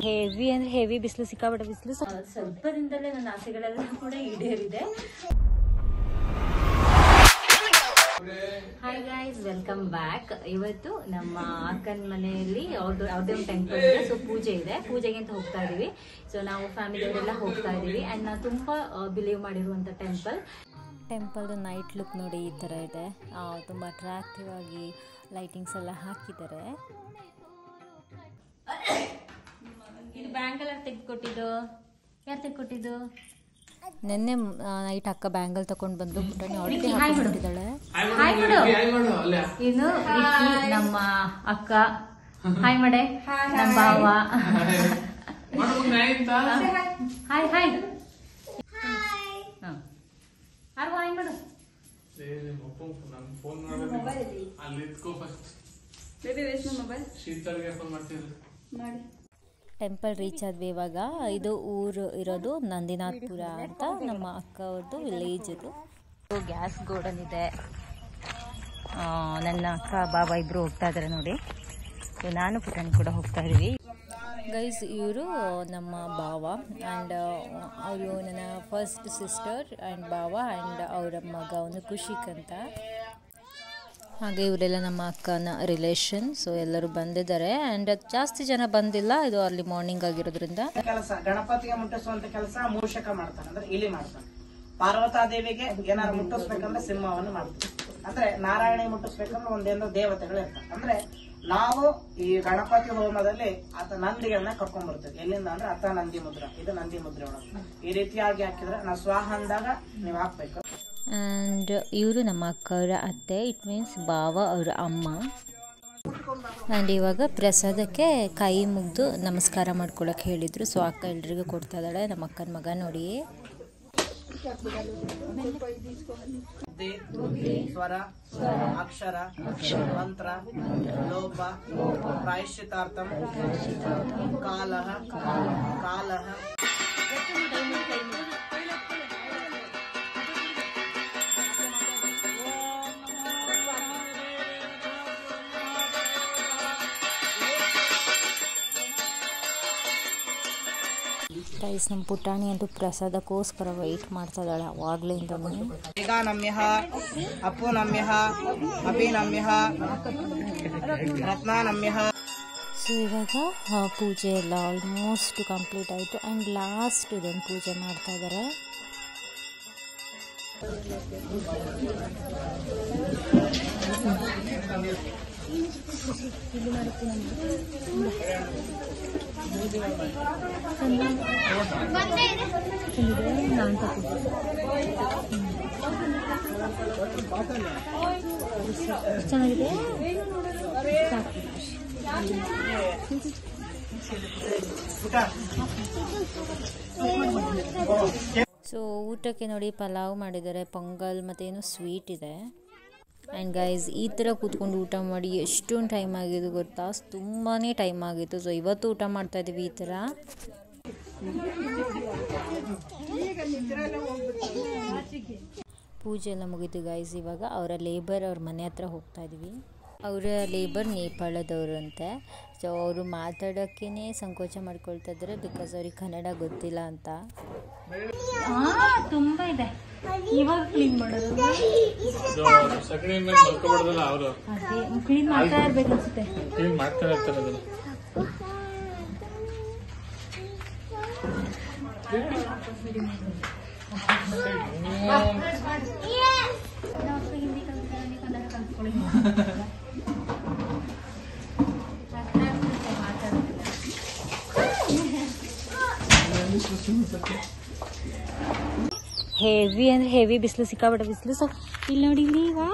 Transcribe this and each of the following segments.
Heavy ಅಂದ್ರೆ heavy ಬಿಸಿಲು, ಸಿಕ್ಕಾಪಟ್ಟೆ ಬಿಸಿಲು. ಸ್ವಲ್ಪ ದಿನದಲ್ಲೇ ನನ್ನ ಆಸೆಗಳೆಲ್ಲ ಕೂಡ ಈಡೇರಿದೆ. Hi guys, welcome back. ಇವತ್ತು ನಮ್ಮ ಅಕ್ಕನ ಮನೆಯಲ್ಲಿ ಅವ್ರದೇ ಒಂದು ಟೆಂಪಲ್ ಇದೆ. ಸೊ ಪೂಜೆ ಇದೆ, ಪೂಜೆಗೆ ಅಂತ ಹೋಗ್ತಾ ಇದೀವಿ. ಸೊ ನಾವು ಫ್ಯಾಮಿಲಿಯವರೆಲ್ಲ ಹೋಗ್ತಾ ಇದೀವಿ. ಅಂಡ್ ನಾವು ತುಂಬಾ ಬಿಲೀವ್ ಮಾಡಿರುವಂತ ಟೆಂಪಲ್ದು ನೈಟ್ ಲುಕ್ ನೋಡಿ ಈ ತರ ಇದೆ. ತುಂಬ ಅಟ್ರಾಕ್ಟಿವ್ ಆಗಿ ಲೈಟಿಂಗ್ಸ್ ಎಲ್ಲ ಹಾಕಿದ್ದಾರೆ. ಇದು ಬ್ಯಾಂಗಲ್ ತೆಗೆದುಕೊಟ್ಟಿದ್ದು ಯಾರು ತೆಗೆದುಕೊಟ್ಟಿದ್ದು? ನಿನ್ನೆ ನೈಟ್ ಅಕ್ಕ ಬ್ಯಾಂಗಲ್ ತಗೊಂಡು ಬಂದು ಪುಟಾಣಿ ಆಲ್ರೆಡಿ ಹಾಕೊಂಡಿದ್ದಾಳೆ. ಇನ್ನು ನಮ್ಮ ಅಕ್ಕ ಹಾಯ್ ಮಾಡೆ, ನಮ್ಮ ಭಾವ ಹಾಯ್ ಹಾಯ್ ಯಾರು ಹಾಯ್ ಮಾಡು. ಟೆಂಪಲ್ ರೀಚ್ ಆದ್ವಿ ಇವಾಗ. ಇದು ಊರು ಇರೋದು ನಂದಿನಾಥ್ಪುರ ಅಂತ, ನಮ್ಮ ಅಕ್ಕ ಅವ್ರದ್ದು ವಿಲೇಜ್. ಇದು ಗ್ಯಾಸ್ ಗೋಡನ್ ಇದೆ. ನನ್ನ ಅಕ್ಕ ಬಾಬಾ ಇಬ್ರು ಹೋಗ್ತಾ ಇದಾರೆ ನೋಡಿ. ಸೊ ನಾನು ಪುಟಾಣಿ ಕೂಡ ಹೋಗ್ತಾ ಇದೀವಿ. ಗೈಸ್, ಇವರು ನಮ್ಮ ಬಾವ ಆ್ಯಂಡ್ ಅವರು ನನ್ನ ಫಸ್ಟ್ ಸಿಸ್ಟರ್ ಆ್ಯಂಡ್ ಬಾವ ಆ್ಯಂಡ್ ಅವರ ಮಗ ಒಂದು ಖುಷಿಕ್ ಅಂತ. ಹಾಗೆ ಇವರೆಲ್ಲ ನಮ್ಮ ಅಕ್ಕನ ರಿಲೇಷನ್. ಸೊ ಎಲ್ಲರೂ ಬಂದಿದ್ದಾರೆ ಆ್ಯಂಡ್ ಜಾಸ್ತಿ ಜನ ಬಂದಿಲ್ಲ, ಇದು ಅರ್ಲಿ ಮಾರ್ನಿಂಗ್ ಆಗಿರೋದ್ರಿಂದ. ಕೆಲಸ ಗಣಪತಿಗೆ ಮುಟ್ಟಿಸುವಂತ ಕೆಲಸ ಮೂಷಕ ಮಾಡ್ತಾನೆ, ಅಂದ್ರೆ ಇಲಿ ಮಾಡ್ತಾನೆ. ಪಾರ್ವತಾದೇವಿಗೆ ಏನಾರು ಮುಟ್ಟಿಸ್ಬೇಕಂದ್ರೆ ಸಿಂಹವನ್ನು ಮಾಡ್ತಾನೆ. ಅಂದ್ರೆ ನಾರಾಯಣ ಮುಟ್ಟಿಸ್ಬೇಕಂದ್ರೆ ಒಂದೇನೋ ದೇವತೆಗಳು ಇರ್ತಾರೆ. ಅಂದ್ರೆ ನಾವು ಈ ಗಣಪತಿ ಹೋಮದಲ್ಲಿ ಆತ ನಂದಿಗಳನ್ನ ಕರ್ಕೊಂಡ್ ಬರ್ತೇವೆ. ಎಲ್ಲಿಂದ ಅಂದ್ರೆ ಅತ ನಂದಿ ಮುದ್ರ, ಇದು ನಂದಿ ಮುದ್ರೆ ಒಳಗೆ ಈ ರೀತಿಯಾಗಿ ಹಾಕಿದ್ರೆ ನಾವು ಸ್ವಾಹ ಅಂದಾಗ ನೀವು ಹಾಕ್ಬೇಕು. ಆ್ಯಂಡ್ ಇವರು ನಮ್ಮ ಅಕ್ಕವರ ಅತ್ತೆ, ಇಟ್ ಮೀನ್ಸ್ ಬಾವ ಅವರ ಅಮ್ಮ. ಆ್ಯಂಡ್ ಇವಾಗ ಪ್ರಸಾದಕ್ಕೆ ಕೈ ಮುಗಿದು ನಮಸ್ಕಾರ ಮಾಡ್ಕೊಳಕ್ಕೆ ಹೇಳಿದ್ರು. ಸೊ ಅಕ್ಕ ಎಲ್ರಿಗೂ ಕೊಡ್ತಾ ಇದ್ದಾಳೆ. ನಮ್ಮ ಅಕ್ಕನ ಮಗ ನೋಡಿ. ಸ್ವರ, ಅಕ್ಷರ, ಮಂತ್ರ, ಲೋಪ, ಪ್ರಾಯಶ್ಚಿತಾರ್ಥಂ, ಕಾಲಹ ಕಾಲಹ. ಗೈಸ್, ನಮ್ಮ ಪುಟಾಣಿ ಅಂತೂ ಪ್ರಸಾದಕ್ಕೋಸ್ಕರ ವೆಯ್ಟ್ ಮಾಡ್ತಾ ಇದ್ದಾಳೆ ಅವಾಗ್ಲಿಂದ. ಈಗ ನಮ್ಯಃ ಅಪ್ಪು ನಮ್ಯಃ ಅಪಿ ನಮ್ಯಃ ರತ್ನ ನಮ್ಯಃ. ಸೊ ಇವಾಗ ಪೂಜೆ ಎಲ್ಲ ಆಲ್ಮೋಸ್ಟ್ ಕಂಪ್ಲೀಟ್ ಆಯಿತು ಆ್ಯಂಡ್ ಲಾಸ್ಟ್ ಇದೊಂದು ಪೂಜೆ ಮಾಡ್ತಾ ಇದ್ದಾರೆ. ಚೆನ್ನಾಗಿದೆ. ಸೊ ಊಟಕ್ಕೆ ನೋಡಿ ಪಲಾವ್ ಮಾಡಿದ್ದಾರೆ, ಪೊಂಗಲ್ ಮತ್ತೇನು ಸ್ವೀಟ್ ಇದೆ. ಆ್ಯಂಡ್ ಗೈಸ್, ಈ ಥರ ಕೂತ್ಕೊಂಡು ಊಟ ಮಾಡಿ ಎಷ್ಟೊಂದು ಟೈಮ್ ಆಗಿದ್ದು ಗೊತ್ತಾ? ತುಂಬಾ ಟೈಮ್ ಆಗಿತ್ತು. ಸೊ ಇವತ್ತು ಊಟ ಮಾಡ್ತಾ ಇದ್ದೀವಿ ಈ ಥರ. ಪೂಜೆ ಎಲ್ಲ ಮುಗೀತು ಗೈಸ್. ಇವಾಗ ಅವರ ಲೇಬರ್ ಅವ್ರ ಮನೆ ಹತ್ರ ಹೋಗ್ತಾ ಇದ್ದೀವಿ. ಅವರ ಲೇಬರ್ ನೇಪಾಳದವರು ಅಂತೆ. ಸೊ ಅವರು ಮಾತಾಡೋಕ್ಕೇ ಸಂಕೋಚ ಮಾಡ್ಕೊಳ್ತಾ ಇದ್ದಾರೆ, ಬಿಕಾಸ್ ಅವ್ರಿಗೆ ಕನ್ನಡ ಗೊತ್ತಿಲ್ಲ ಅಂತ. ತುಂಬ ಇದೆ. ಇವಾಗ ಕ್ಲೀನ್ ಮಾಡೋದು, ಕ್ಲೀನ್ ಮಾಡ್ತಾ ಇರ್ಬೇಕು ಅನ್ಸುತ್ತೆ. ಹಿಂದಿ ಕನ್ನಡ ಕಲ್ತ್ಕೊಳ್ಳಿ. ಹೆವಿ ಅಂದ್ರೆ ಹೆವಿ ಬಿಸಿಲು, ಸಿಕ್ಕಾಪಟ್ಟೆ ಬಿಸಿಲು. ಸೊ ಇಲ್ಲಿ ನೋಡಿ, ಇಲ್ಲಿ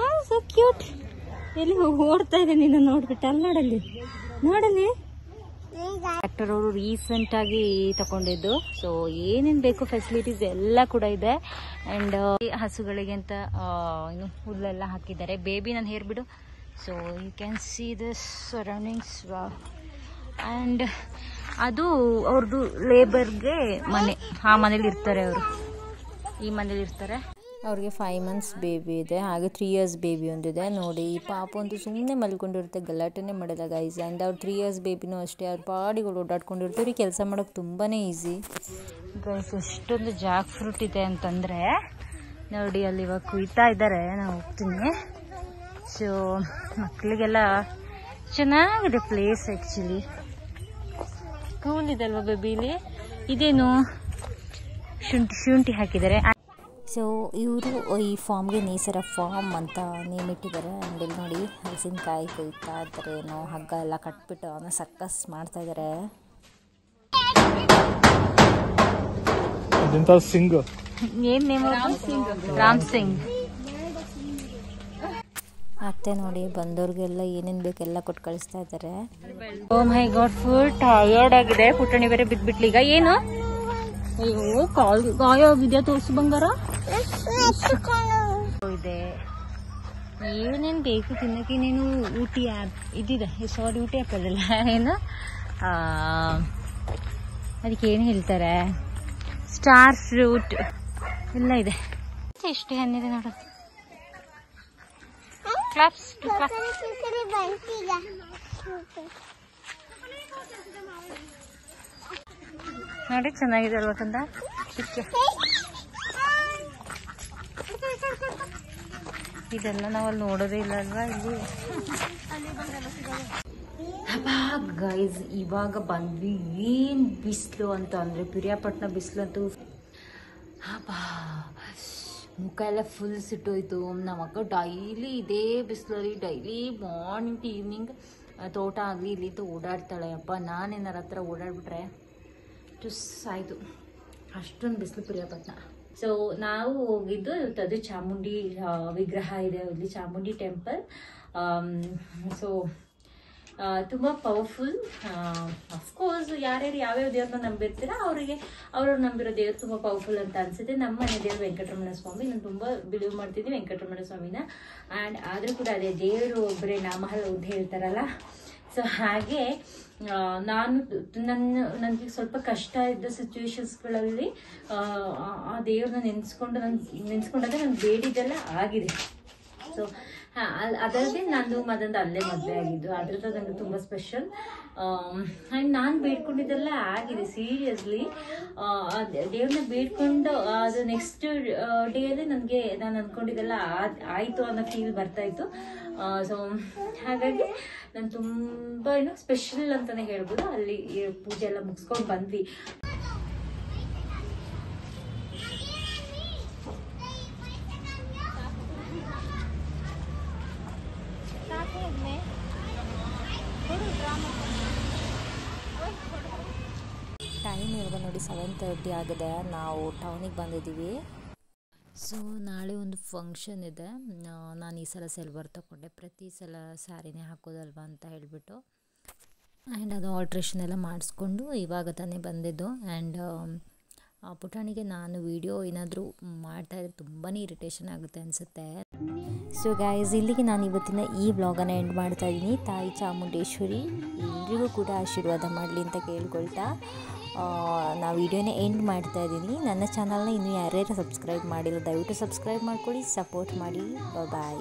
ಸೊ ಕ್ಯೂಟ್. ಎಲ್ಲಿ ಓಡ್ತಾ ಇದೆ ನೀನು ನೋಡ್ಬಿಟ್ಟು? ಅಲ್ಲಿ ನೋಡಲ್ಲಿ ಡಾಕ್ಟರ್ ಅವರು ರೀಸೆಂಟ್ ಆಗಿ ತಗೊಂಡಿದ್ದು. ಸೊ ಏನೇನು ಬೇಕು ಫೆಸಿಲಿಟೀಸ್ ಎಲ್ಲ ಕೂಡ ಇದೆ. ಆ್ಯಂಡ್ ಹಸುಗಳಿಗೆ ಅಂತ ಏನು ಹುಲ್ಲೆಲ್ಲ ಹಾಕಿದ್ದಾರೆ. ಬೇಬಿ ನಾನು ಹೇರ್ ಬಿಡು. So you can see this surroundings. And ಅದು ಅವ್ರದ್ದು ಲೇಬರ್ಗೆ ಮನೆ, ಆ ಮನೇಲಿ ಇರ್ತಾರೆ ಅವರು, ಈ ಮನೇಲಿ ಇರ್ತಾರೆ. ಅವ್ರಿಗೆ 5 months ಬೇಬಿ ಇದೆ, ಹಾಗೆ 3 years ಬೇಬಿ ಒಂದಿದೆ. ನೋಡಿ ಈ ಪಾಪ ಒಂದು ಸುಮ್ಮನೆ ಮಲ್ಕೊಂಡಿರುತ್ತೆ, ಗಲಾಟೆನೇ ಮಾಡೋಲ್ಲ ಗೈಸ್. ಆ್ಯಂಡ್ ಅವ್ರು 3 years ಬೇಬಿನೂ ಅಷ್ಟೇ, ಅವ್ರ ಪಾಡಿಗಳು ಓಡಾಡ್ಕೊಂಡಿರ್ತಾರೆ. ಅವ್ರಿಗೆ ಕೆಲಸ ಮಾಡೋಕ್ಕೆ ತುಂಬಾ ಈಸಿ ಗೈಸ್. ಎಷ್ಟೊಂದು ಜಾಕ್ ಫ್ರೂಟ್ ಇದೆ ಅಂತಂದರೆ ನೋಡಿ, ಅಲ್ಲಿ ಇವಾಗ ಕುಯ್ತಾ ಇದ್ದಾರೆ. ನಾನು ಹೋಗ್ತೀನಿ. ಸೊ ಮಕ್ಕಳಿಗೆಲ್ಲ ಚೆನ್ನಾಗಿದೆ ಪ್ಲೇಸ್. ಆ್ಯಕ್ಚುಲಿ ಕೂಲ್ ಇದೆ ಅಲ್ವಾ ಬೇಬಿಲಿ. ಇದೇನು ಶುಂಠಿ ಹಾಕಿದ್ದಾರೆ. ಸೊ ಇವರು ಈ ಫಾರ್ಮ್ಗೆ ನೇಸರ ಫಾರ್ಮ್ ಅಂತ ನೇಮ್ ಇಟ್ಟಿದ್ದಾರೆ. ಆ್ಯಂಡ್ ಇಲ್ಲಿ ನೋಡಿ ಹಲಸಿನಕಾಯಿ ಕೊಯ್ತಾ ಇದ್ದಾರೆ, ಏನೋ ಹಗ್ಗ ಎಲ್ಲ ಕಟ್ಬಿಟ್ಟು ಅವನ್ನ ಸರ್ಕಸ್ ಮಾಡ್ತಾ ಇದ್ದಾರೆ. ಏನ್ ನೇಮ್? ರಾಮ್ ಸಿಂಗ್. ಅತ್ತೆ ನೋಡಿ ಬಂದವ್ರಿಗೆಲ್ಲ ಏನೇನು ಬೇಕೆಲ್ಲ ಕೊಟ್ಟು ಕಳಿಸ್ತಾ ಇದ್ದಾರೆ. ಓ ಮೈ ಗಾಡ್, ಫುಲ್ ಟಯರ್ಡ್ ಆಗಿದೆ. ಪುಟ್ಟಣಿ ಬೇರೆ ಬಿದ್ಬಿಟ್ಲಿ. ಈಗ ಏನು? ಅಯ್ಯೋ ಕಾಲ್ ಗಾಯ ಆಗಿದೆಯಾ? ತೋರಿಸು ಬಂಗಾರ. ಇದೆ ಏನೇನು ಬೇಕು ತಿನ್ನಕ್ಕೆ. ನೀನು ಊಟಿ ಆ್ಯಪ್ ಇದಿದೆ, ಸಾರಿ ಊಟಿ ಆ್ಯಪ್ ಅದಲ್ಲ, ಏನು ಅದಕ್ಕೆ ಏನು ಹೇಳ್ತಾರೆ, ಸ್ಟಾರ್ ಫ್ರೂಟ್ ಎಲ್ಲ ಇದೆ. ಎಷ್ಟು ಹಣ್ಣಿದೆ ನೋಡು. ಕ್ಲಾಪ್ಸ್ ನೋಡಿ, ಚೆನ್ನಾಗಿದೆ ಅಲ್ವಾ ಕಂದ? ಇದೆಲ್ಲ ನಾವಲ್ಲಿ ನೋಡೋದೇ ಇಲ್ಲ ಅಲ್ವಾ ಇಲ್ಲಿ. ಗೈಸ್ ಇವಾಗ ಬಂದ್ವಿ. ಏನು ಬಿಸಿಲು ಅಂತ ಅಂದರೆ ಪಿರಿಯಾಪಟ್ಟಣ ಬಿಸಿಲು ಅಂತೂ ಹಬ್ಬಾ, ಮುಖ ಎಲ್ಲ ಫುಲ್ ಸಿಟ್ಟೋಯ್ತು. ನಮ್ಮ ಅಕ್ಕ ಡೈಲಿ ಇದೇ ಬಿಸಿಲಲ್ಲಿ ಡೈಲಿ ಮಾರ್ನಿಂಗ್ ಟು ಈವ್ನಿಂಗ್ ತೋಟ ಆಗಲಿ ಇಲ್ಲಿ ಓಡಾಡ್ತಾಳೆ. ಅಪ್ಪ ನಾನೇನಾರ ಹತ್ರ ಓಡಾಡ್ಬಿಟ್ರೆ ಟುಸ್ ಆಯಿತು, ಅಷ್ಟೊಂದು ಬಿಸಿಲು ಪಿರಿಯಾಪಟ್ಟಣ. ಸೊ ನಾವು ಹೋಗಿದ್ದು ಅದು ಚಾಮುಂಡಿ ವಿಗ್ರಹ ಇದೆ ಇಲ್ಲಿ, ಚಾಮುಂಡಿ ಟೆಂಪಲ್. ಸೊ ತುಂಬ ಪವರ್ಫುಲ್. ಅಫ್ಕೋರ್ಸ್ ಯಾರ್ಯಾರು ಯಾವ್ಯಾವ ದೇವ್ರನ್ನ ನಂಬಿರ್ತೀರ ಅವರಿಗೆ ಅವ್ರವ್ರು ನಂಬಿರೋ ದೇವ್ರು ತುಂಬ ಪವರ್ಫುಲ್ ಅಂತ ಅನಿಸುತ್ತೆ. ನಮ್ಮ ಮನೆ ದೇವರು ವೆಂಕಟರಮಣ ಸ್ವಾಮಿ. ನಾನು ತುಂಬ ಬಿಲೀವ್ ಮಾಡ್ತಿದ್ದೆ ವೆಂಕಟರಮಣ ಸ್ವಾಮಿನ. ಆ್ಯಂಡ್ ಆದರೂ ಕೂಡ ಅದೇ ದೇವರು ಒಬ್ಬರೇ ನಾಮಹಲ್ ಅಂತ ಹೇಳ್ತಾರಲ್ಲ. ಸೊ ಹಾಗೆ ನನಗೆ ಸ್ವಲ್ಪ ಕಷ್ಟ ಇದ್ದ ಸಿಚುವೇಶನ್ಸ್ಗಳಲ್ಲಿ ಆ ದೇವ್ರನ್ನ ನೆನೆಸ್ಕೊಂಡಾಗ ನಾನು ಬೇಡಿದ್ದೆಲ್ಲ ಆಗಿದೆ. ಸೊ ಅದಲ್ಲದೆ ನಂದು ಮದಂದು ಅಲ್ಲೇ ಮದುವೆ ಆಗಿದ್ದು, ಅದ್ರದ್ದು ನನಗೆ ತುಂಬ ಸ್ಪೆಷಲ್. ಆ್ಯಂಡ್ ನಾನು ಬೇಡ್ಕೊಂಡಿದ್ದೆಲ್ಲ ಆಗಿದೆ ಸೀರಿಯಸ್ಲಿ. ದೇವ್ರನ್ನ ಬೇಡ್ಕೊಂಡು ಅದು ನೆಕ್ಸ್ಟ್ ಡೇಯಲ್ಲಿ ನನಗೆ ನಾನು ಅಂದ್ಕೊಂಡಿದ್ದೆಲ್ಲ ಆಯಿತು ಅನ್ನೋ ಫೀಲ್ ಬರ್ತಾಯಿತ್ತು. ಸೊ ಹಾಗಾಗಿ ನಾನು ತುಂಬ ಸ್ಪೆಷಲ್ ಅಂತಲೇ ಹೇಳ್ಬೋದು. ಅಲ್ಲಿ ಪೂಜೆ ಎಲ್ಲ ಮುಗಿಸ್ಕೊಂಡು ಬಂದ್ವಿ. ಟೈಮ್ ಇವಾಗ ನೋಡಿ 7:30 ಆಗಿದೆ. ನಾವು ಟೌನಿಗೆ ಬಂದಿದ್ದೀವಿ. ಸೊ ನಾಳೆ ಒಂದು ಫಂಕ್ಷನ್ ಇದೆ. ನಾನು ಈ ಸಲ ಸಿಲ್ವರ್ ತೊಗೊಂಡೆ, ಪ್ರತಿ ಸಲ ಸ್ಯಾರಿನೇ ಹಾಕೋದಲ್ವ ಅಂತ ಹೇಳಿಬಿಟ್ಟು. ಆ್ಯಂಡ್ ಅದು ಆಲ್ಟ್ರೇಷನ್ ಎಲ್ಲ ಮಾಡಿಸ್ಕೊಂಡು ಇವಾಗ ತಾನೇ ಬಂದಿದ್ದು. ಆ್ಯಂಡ್ ಪುಟಾಣಿಗೆ ನಾನು ವಿಡಿಯೋ ಏನಾದರೂ ಮಾಡ್ತಾಯಿದ್ರೆ ತುಂಬಾ ಇರಿಟೇಷನ್ ಆಗುತ್ತೆ ಅನಿಸುತ್ತೆ. ಸೊ ಗೈಸ್, ಇಲ್ಲಿಗೆ ನಾನು ಇವತ್ತಿನ ಈ ವ್ಲಾಗನ್ನು ಎಂಡ್ ಮಾಡ್ತಾ ಇದ್ದೀನಿ. ತಾಯಿ ಚಾಮುಂಡೇಶ್ವರಿ ಎಲ್ರಿಗೂ ಕೂಡ ಆಶೀರ್ವಾದ ಮಾಡಲಿ ಅಂತ ಕೇಳ್ಕೊಳ್ತಾ ನಾ ವಿಡಿಯೋನ ಎಂಡ್ ಮಾಡ್ತಾ ಇದ್ದೀನಿ. ನನ್ನ ಚಾನಲ್ನ ಇನ್ನೂ ಯಾರ್ಯಾರು ಸಬ್ಸ್ಕ್ರೈಬ್ ಮಾಡಿಲ್ಲ ದಯವಿಟ್ಟು ಸಬ್ಸ್ಕ್ರೈಬ್ ಮಾಡ್ಕೊಳ್ಳಿ, ಸಪೋರ್ಟ್ ಮಾಡಿ. ಬಾಯ್.